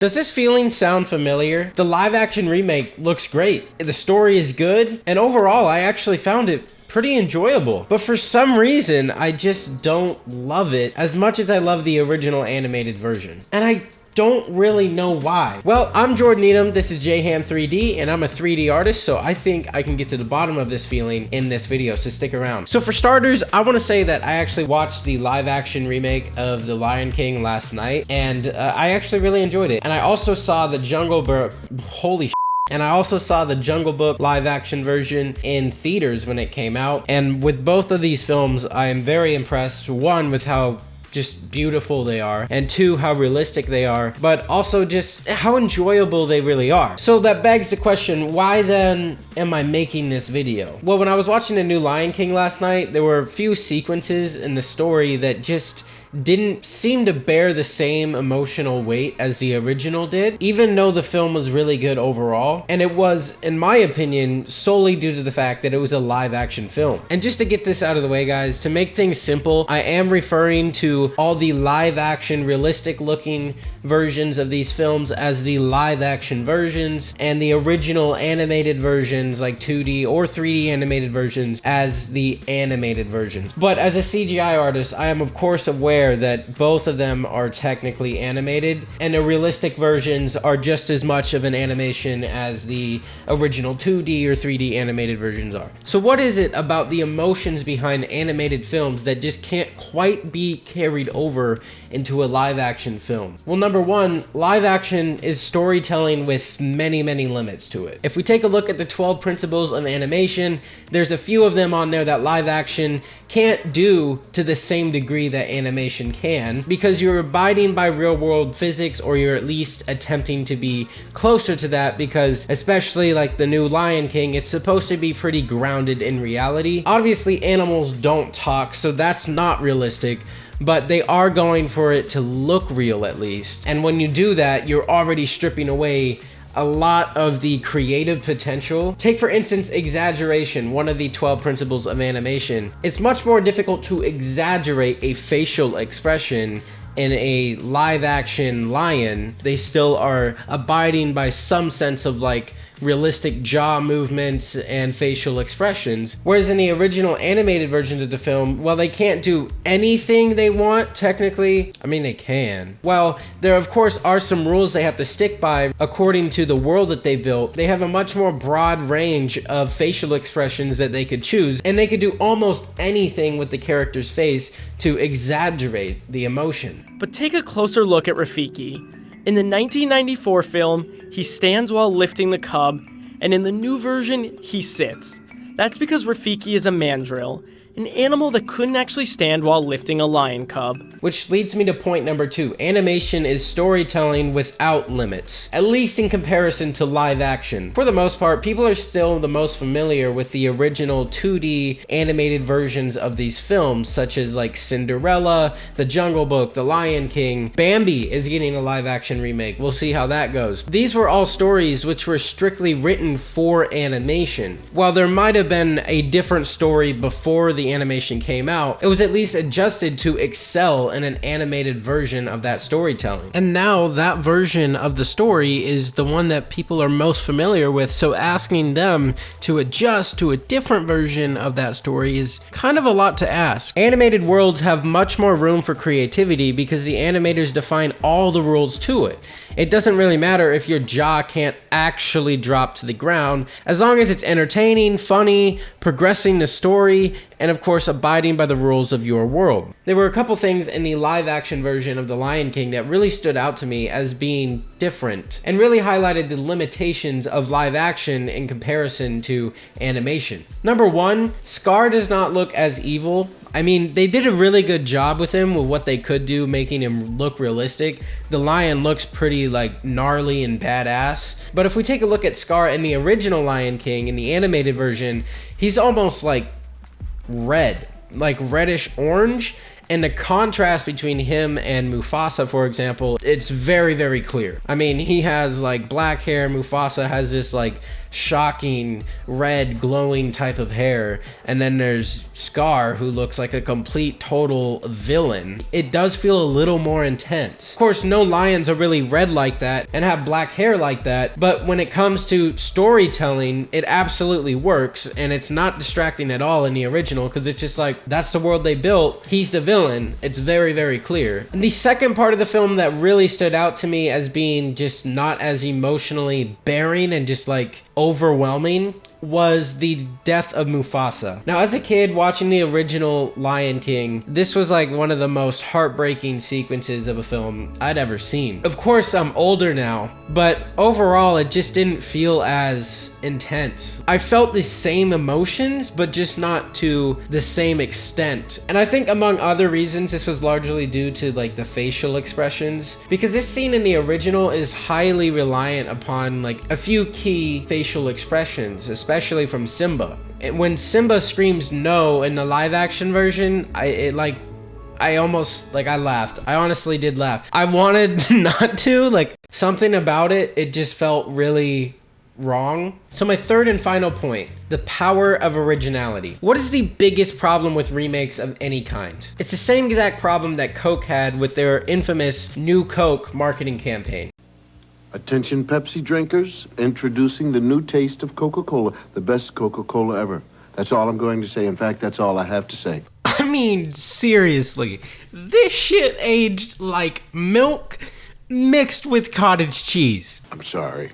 Does this feeling sound familiar? The live action remake looks great. The story is good, and overall I actually found it pretty enjoyable. But for some reason, I just don't love it as much as I love the original animated version. And I don't really know why. Well, I'm Jordan Needham, this is Jham 3D, and I'm a 3D artist, so I think I can get to the bottom of this feeling in this video, so stick around. So for starters, I want to say that I actually watched the live action remake of The Lion King last night, and I actually really enjoyed it. And I also saw the Jungle Book, and I also saw the Jungle Book live action version in theaters when it came out. And with both of these films, I am very impressed. One, with how just beautiful they are, and two, how realistic they are, but also just how enjoyable they really are. So that begs the question, why then am I making this video? Well, when I was watching the new Lion King last night, there were a few sequences in the story that just didn't seem to bear the same emotional weight as the original did, even though the film was really good overall. And it was, in my opinion, solely due to the fact that it was a live action film. And just to get this out of the way, guys, to make things simple, I am referring to all the live action realistic looking versions of these films as the live action versions, and the original animated versions, like 2D or 3D animated versions, as the animated versions. But as a CGI artist, I am of course aware that both of them are technically animated, and the realistic versions are just as much of an animation as the original 2D or 3D animated versions are. So what is it about the emotions behind animated films that just can't quite be carried over into a live action film? Well, number one, live action is storytelling with many limits to it. If we take a look at the 12 principles of animation, there's a few of them on there that live action can't do to the same degree that animation can, because you're abiding by real world physics, or you're at least attempting to be closer to that, because especially like the new Lion King, it's supposed to be pretty grounded in reality. Obviously animals don't talk, so that's not realistic, but they are going for it to look real at least. And when you do that, you're already stripping away a lot of the creative potential. Take for instance exaggeration, one of the 12 principles of animation. It's much more difficult to exaggerate a facial expression in a live action lion. They still are abiding by some sense of like realistic jaw movements and facial expressions, whereas in the original animated versions of the film, well, they can't do anything they want technically. I mean, they can. Well, there of course are some rules they have to stick by according to the world that they built. They have a much more broad range of facial expressions that they could choose, and they could do almost anything with the character's face to exaggerate the emotion. But take a closer look at Rafiki. In the 1994 film, he stands while lifting the cub, and in the new version, he sits. That's because Rafiki is a mandrill, an animal that couldn't actually stand while lifting a lion cub. Which leads me to point number two. Animation is storytelling without limits, at least in comparison to live action. For the most part, people are still the most familiar with the original 2D animated versions of these films, such as like Cinderella, The Jungle Book, The Lion King. Bambi is getting a live action remake. We'll see how that goes. These were all stories which were strictly written for animation. While there might have been a different story before the animation came out, it was at least adjusted to excel in an animated version of that storytelling. And now that version of the story is the one that people are most familiar with, so asking them to adjust to a different version of that story is kind of a lot to ask. Animated worlds have much more room for creativity because the animators define all the rules to it. It doesn't really matter if your jaw can't actually drop to the ground, as long as it's entertaining, funny, progressing the story, and of course abiding by the rules of your world. There were a couple things in the live action version of The Lion King that really stood out to me as being different, and really highlighted the limitations of live action in comparison to animation. Number one, Scar does not look as evil. I mean, they did a really good job with him with what they could do, making him look realistic. The lion looks pretty like gnarly and badass. But if we take a look at Scar in the original Lion King, in the animated version, he's almost like red, like reddish orange. And the contrast between him and Mufasa, for example, it's very, very clear. I mean, he has like black hair, Mufasa has this like shocking red glowing type of hair, and then there's Scar, who looks like a complete total villain. It does feel a little more intense. Of course, no lions are really red like that and have black hair like that, but when it comes to storytelling, it absolutely works, and it's not distracting at all in the original, because it's just like, that's the world they built, he's the villain. It's very, very clear. And the second part of the film that really stood out to me as being just not as emotionally bearing and just like overwhelming was the death of Mufasa. Now, as a kid watching the original Lion King, this was like one of the most heartbreaking sequences of a film I'd ever seen. Of course, I'm older now, but overall, it just didn't feel as intense. I felt the same emotions, but just not to the same extent. And I think among other reasons, this was largely due to like the facial expressions, because this scene in the original is highly reliant upon like a few key facial expressions, especially from Simba. When Simba screams no in the live action version, I laughed. I honestly did laugh. I wanted not to, like something about it, it just felt really wrong. So my third and final point, the power of originality. What is the biggest problem with remakes of any kind? It's the same exact problem that Coke had with their infamous New Coke marketing campaign. Attention Pepsi drinkers, introducing the new taste of Coca-Cola, the best Coca-Cola ever. That's all I'm going to say. In fact, that's all I have to say. I mean, seriously, this shit aged like milk mixed with cottage cheese. I'm sorry.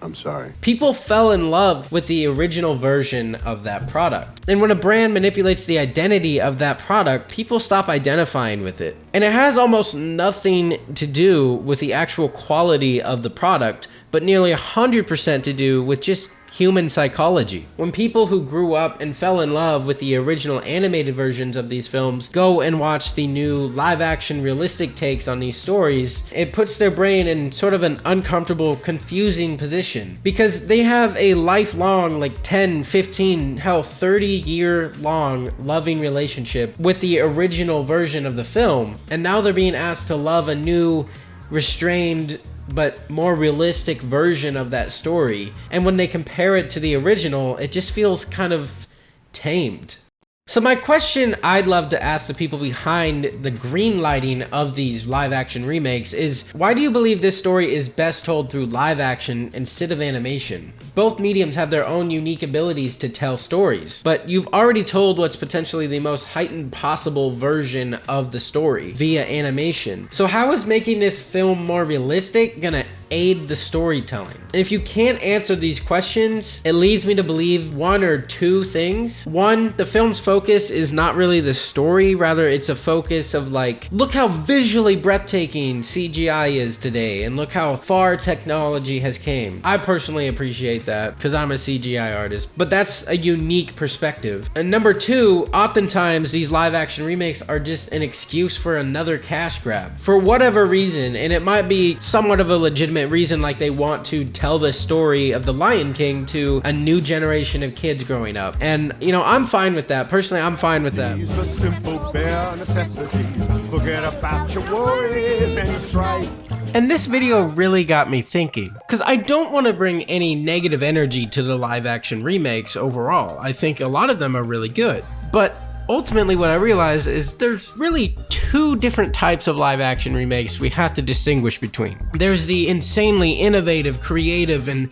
I'm sorry. People fell in love with the original version of that product. And when a brand manipulates the identity of that product, people stop identifying with it. And it has almost nothing to do with the actual quality of the product, but nearly 100% to do with just human psychology. When people who grew up and fell in love with the original animated versions of these films go and watch the new live action realistic takes on these stories, it puts their brain in sort of an uncomfortable, confusing position, because they have a lifelong, like 10, 15, hell, 30-year long loving relationship with the original version of the film, and now they're being asked to love a new, restrained, but more realistic version of that story. And when they compare it to the original, it just feels kind of tamed. So my question I'd love to ask the people behind the green lighting of these live action remakes is, why do you believe this story is best told through live action instead of animation? Both mediums have their own unique abilities to tell stories, but you've already told what's potentially the most heightened possible version of the story via animation. So how is making this film more realistic gonna aid the storytelling? If you can't answer these questions, it leads me to believe one or two things. One, the film's focus is not really the story, rather it's a focus of like, look how visually breathtaking CGI is today, and look how far technology has came. I personally appreciate that because I'm a CGI artist, but that's a unique perspective. And number two, oftentimes these live action remakes are just an excuse for another cash grab for whatever reason, and it might be somewhat of a legitimate reason, like they want to tell the story of the Lion King to a new generation of kids growing up. And you know, I'm fine with that. Personally, I'm fine with that. These are simple bare necessities. Forget about your worries and your strife. And this video really got me thinking, because I don't want to bring any negative energy to the live action remakes overall. I think a lot of them are really good, but ultimately what I realized is there's really two different types of live action remakes we have to distinguish between. There's the insanely innovative, creative, and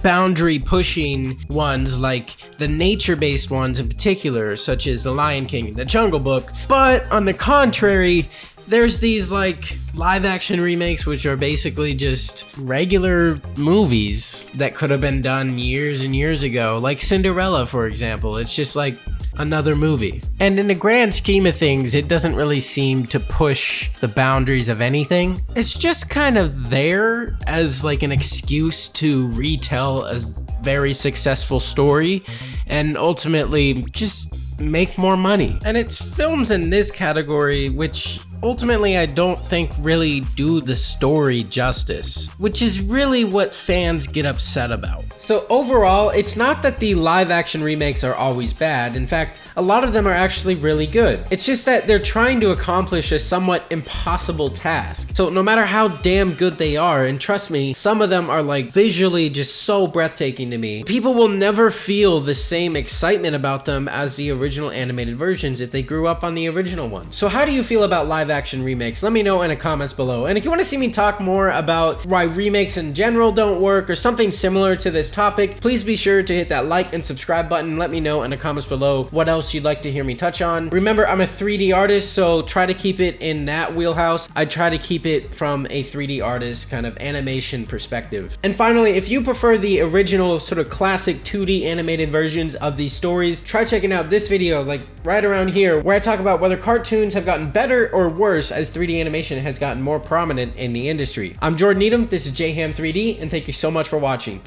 boundary pushing ones, like the nature-based ones in particular, such as The Lion King and The Jungle Book. But on the contrary, there's these like live action remakes which are basically just regular movies that could have been done years and years ago, like Cinderella, for example. It's just like another movie. And in the grand scheme of things, it doesn't really seem to push the boundaries of anything. It's just kind of there as like an excuse to retell a very successful story and ultimately just make more money. And it's films in this category which ultimately I don't think really do the story justice, which is really what fans get upset about. So overall, it's not that the live action remakes are always bad. In fact, a lot of them are actually really good. It's just that they're trying to accomplish a somewhat impossible task. So no matter how damn good they are, and trust me, some of them are like visually just so breathtaking to me, people will never feel the same excitement about them as the original animated versions if they grew up on the original ones. So how do you feel about live action remakes? Let me know in the comments below. And if you want to see me talk more about why remakes in general don't work or something similar to this topic, please be sure to hit that like and subscribe button. Let me know in the comments below what else you'd like to hear me touch on. Remember, I'm a 3D artist, so try to keep it in that wheelhouse. I try to keep it from a 3D artist kind of animation perspective. And finally, if you prefer the original sort of classic 2D animated versions of these stories, try checking out this video like right around here where I talk about whether cartoons have gotten better or worse as 3D animation has gotten more prominent in the industry. I'm Jordan Needham, this is Jham 3D, and thank you so much for watching.